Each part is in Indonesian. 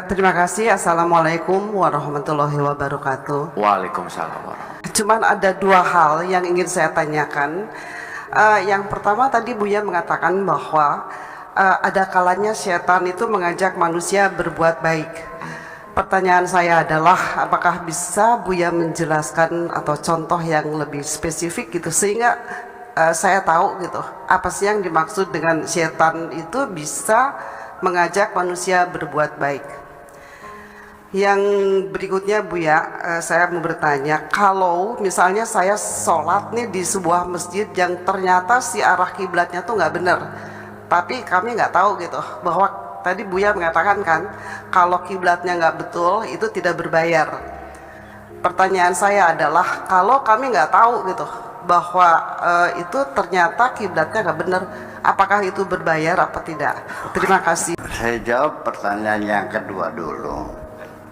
Terima kasih. Assalamualaikum warahmatullahi wabarakatuh. Waalaikumsalam warahmatullahi. Cuman ada dua hal yang ingin saya tanyakan. Yang pertama tadi Buya mengatakan bahwa ada kalanya setan itu mengajak manusia berbuat baik. Pertanyaan saya adalah apakah bisa Buya menjelaskan atau contoh yang lebih spesifik gitu sehingga saya tahu gitu apa sih yang dimaksud dengan setan itu bisa mengajak manusia berbuat baik. Yang berikutnya Buya, saya mau bertanya, kalau misalnya saya sholat nih di sebuah masjid yang ternyata si arah kiblatnya tuh nggak benar, tapi kami nggak tahu gitu, bahwa tadi Buya mengatakan kan, kalau kiblatnya nggak betul itu tidak berbayar. Pertanyaan saya adalah, kalau kami nggak tahu gitu, bahwa itu ternyata kiblatnya nggak benar, apakah itu berbayar apa tidak? Terima kasih. Saya jawab pertanyaan yang kedua dulu.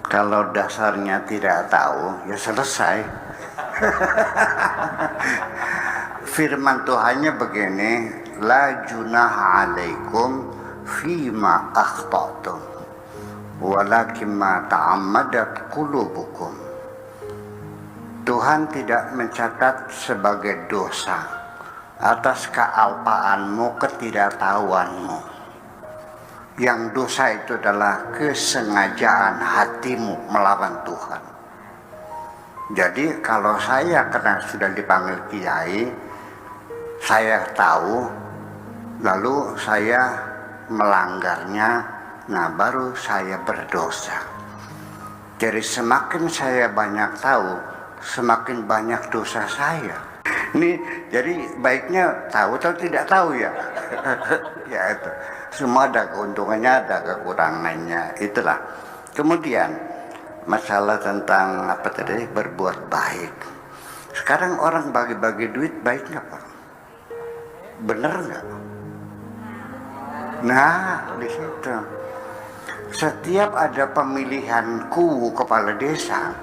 Kalau dasarnya tidak tahu, ya selesai. Firman Tuhannya begini, la junaha alaikum fima akhtatum walakin ma ta'ammadat qulubukum. Tuhan tidak mencatat sebagai dosa atas kealpaanmu, ketidaktahuanmu. Yang dosa itu adalah kesengajaan hatimu melawan Tuhan. Jadi kalau saya karena sudah dipanggil kiai, saya tahu, lalu saya melanggarnya, nah baru saya berdosa. Jadi semakin saya banyak tahu, semakin banyak dosa saya. Ini jadi baiknya tahu atau tidak tahu ya. Ya itu. Semua ada keuntungannya, ada kekurangannya, itulah. Kemudian masalah tentang apa tadi, berbuat baik. Sekarang orang bagi-bagi duit baik nggak Pak? Bener nggak? Nah di situ. Setiap ada pemilihan kepala desa,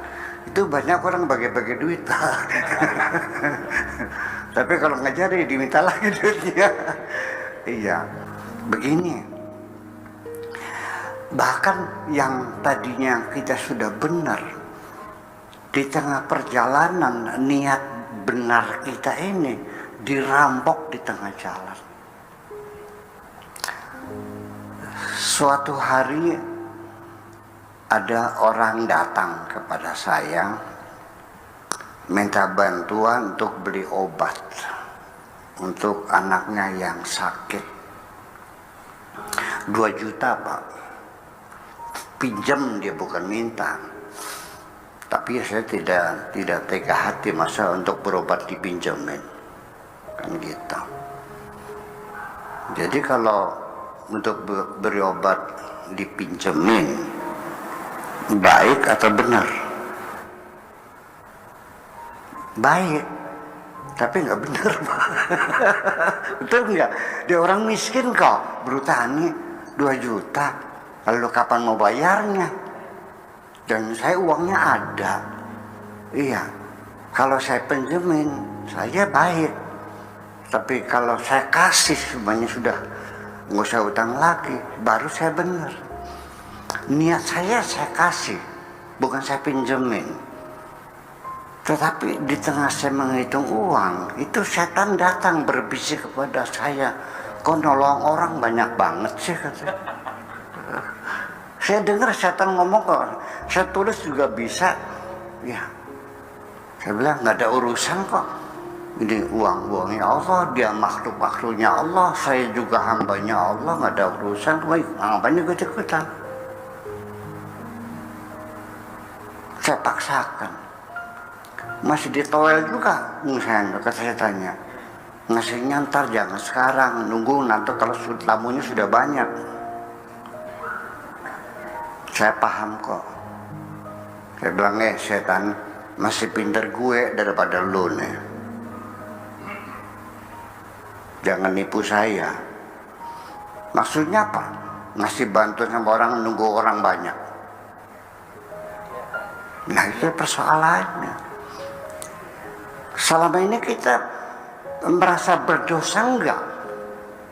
itu banyak orang bagi-bagi duit Pak. Tapi kalau nggak jadi diminta lagi duitnya. Iya. Begini, bahkan yang tadinya kita sudah benar, di tengah perjalanan niat benar kita ini dirampok di tengah jalan. Suatu hari ada orang datang kepada saya minta bantuan untuk beli obat untuk anaknya yang sakit. 2 juta Pak, pinjam, dia bukan minta. Tapi saya tidak tega hati masa untuk berobat dipinjemin, kan gitu. Jadi kalau untuk berobat dipinjemin, baik atau benar? Baik, tapi nggak benar Pak. Betul nggak? Dia orang miskin kok, berutani 2 juta, lalu kapan mau bayarnya? Dan saya uangnya ada. Iya, kalau saya pinjemin, saya baik. Tapi kalau saya kasih semuanya sudah, nggak usah utang lagi, baru saya benar. Niat saya kasih, bukan saya pinjemin. Tetapi di tengah saya menghitung uang, itu setan datang berbisik kepada saya, kau nolong orang banyak banget sih katanya. Saya dengar setan ngomong kok, saya tulis juga bisa. Ya, saya bilang nggak ada urusan kok. Ini uangnya Allah, dia makhluk-makhluknya Allah, saya juga hambanya Allah, nggak ada urusan. Baik, ngapain ikut-ikutan? Saya paksakan. Masih ditowel juga, misalnya saya tanya. Ngasihnya ntar, jangan sekarang, nunggu nanti kalau tamunya sudah banyak. Saya paham kok. Saya bilang, setan, masih pinter gue daripada lu nih. Jangan nipu saya. Maksudnya apa? Ngasih bantuan sama orang, nunggu orang banyak. Nah itu persoalannya. Selama ini kita merasa berdosa enggak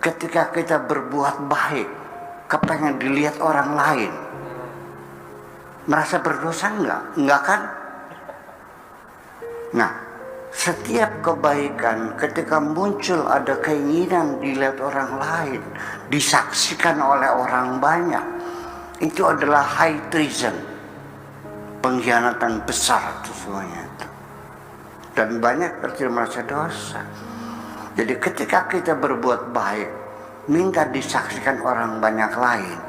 ketika kita berbuat baik, kepengen dilihat orang lain? Merasa berdosa enggak? Enggak kan? Nah, setiap kebaikan ketika muncul ada keinginan dilihat orang lain, disaksikan oleh orang banyak, itu adalah high treason, pengkhianatan besar itu semuanya itu. Dan banyak kecil merasa dosa. Jadi ketika kita berbuat baik, minta disaksikan orang banyak lain,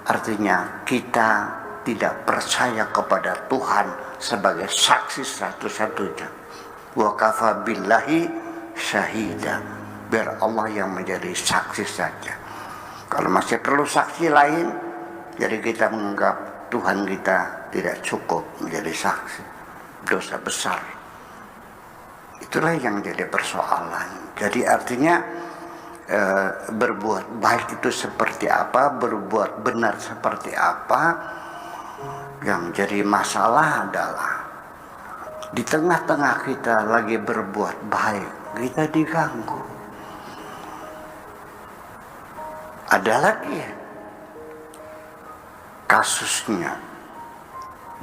artinya kita tidak percaya kepada Tuhan sebagai saksi satu-satunya. Wa kafa billahi syahida, biar Allah yang menjadi saksi saja. Kalau masih perlu saksi lain, jadi kita menganggap Tuhan kita tidak cukup menjadi saksi. Dosa besar. Itulah yang jadi persoalan. Jadi artinya berbuat baik itu seperti apa, berbuat benar seperti apa. Yang jadi masalah adalah di tengah-tengah kita lagi berbuat baik, kita diganggu. Ada lagi kasusnya.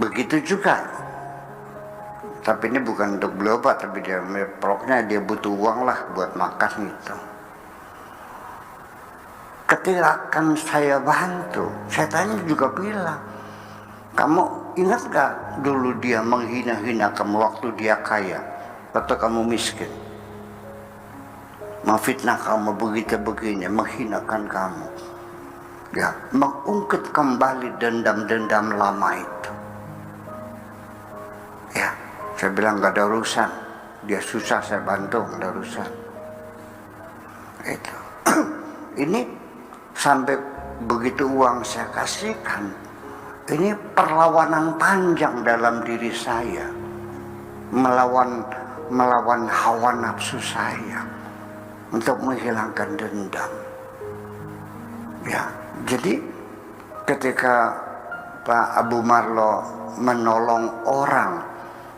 Begitu juga. Tapi ini bukan untuk beli obat, tapi pokoknya dia butuh uang lah buat makan gitu. Ketika akan saya bantu, saya tanya juga bilang, kamu ingat gak dulu dia menghina-hina kamu waktu dia kaya, atau kamu miskin? Memfitnah kamu begitu begini, menghinakan kamu. Ya, mengungkit kembali dendam-dendam lama itu. Ya, saya bilang gak ada urusan. Dia susah saya bantu, gak ada urusan. Itu. Ini sampai begitu uang saya kasihkan. Ini perlawanan panjang dalam diri saya, melawan hawa nafsu saya untuk menghilangkan dendam. Ya, jadi ketika Pak Abu Marlo menolong orang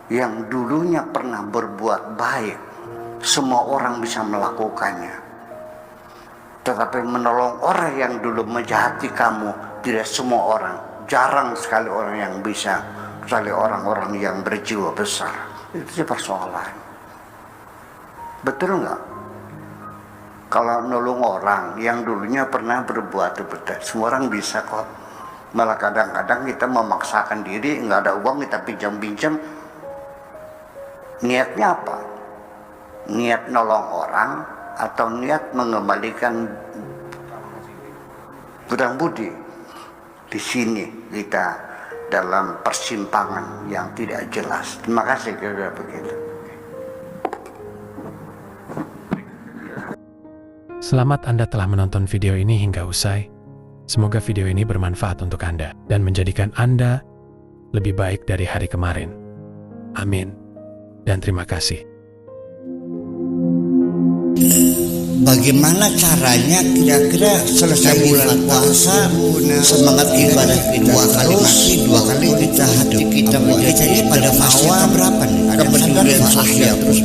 yang dulunya pernah berbuat baik, semua orang bisa melakukannya. Tetapi menolong orang yang dulu menjahati kamu, tidak semua orang. Jarang sekali orang yang bisa, kecuali orang-orang yang berjiwa besar. Itu persoalan. Betul nggak? Kalau nolong orang yang dulunya pernah berbuat betul, semua orang bisa kok. Malah kadang-kadang kita memaksakan diri, nggak ada uang kita pinjam-pinjam. Niatnya apa? Niat nolong orang atau niat mengembalikan hutang budi? Di sini kita dalam persimpangan yang tidak jelas. Terima kasih kira-kira begitu. Selamat Anda telah menonton video ini hingga usai. Semoga video ini bermanfaat untuk Anda dan menjadikan Anda lebih baik dari hari kemarin. Amin. Dan terima kasih. Bagaimana caranya kira-kira selesai bulan puasa, semangat ibadah kita dua kali kita hati kita menjadi pada fase berapa nih? Kemudian akhir terus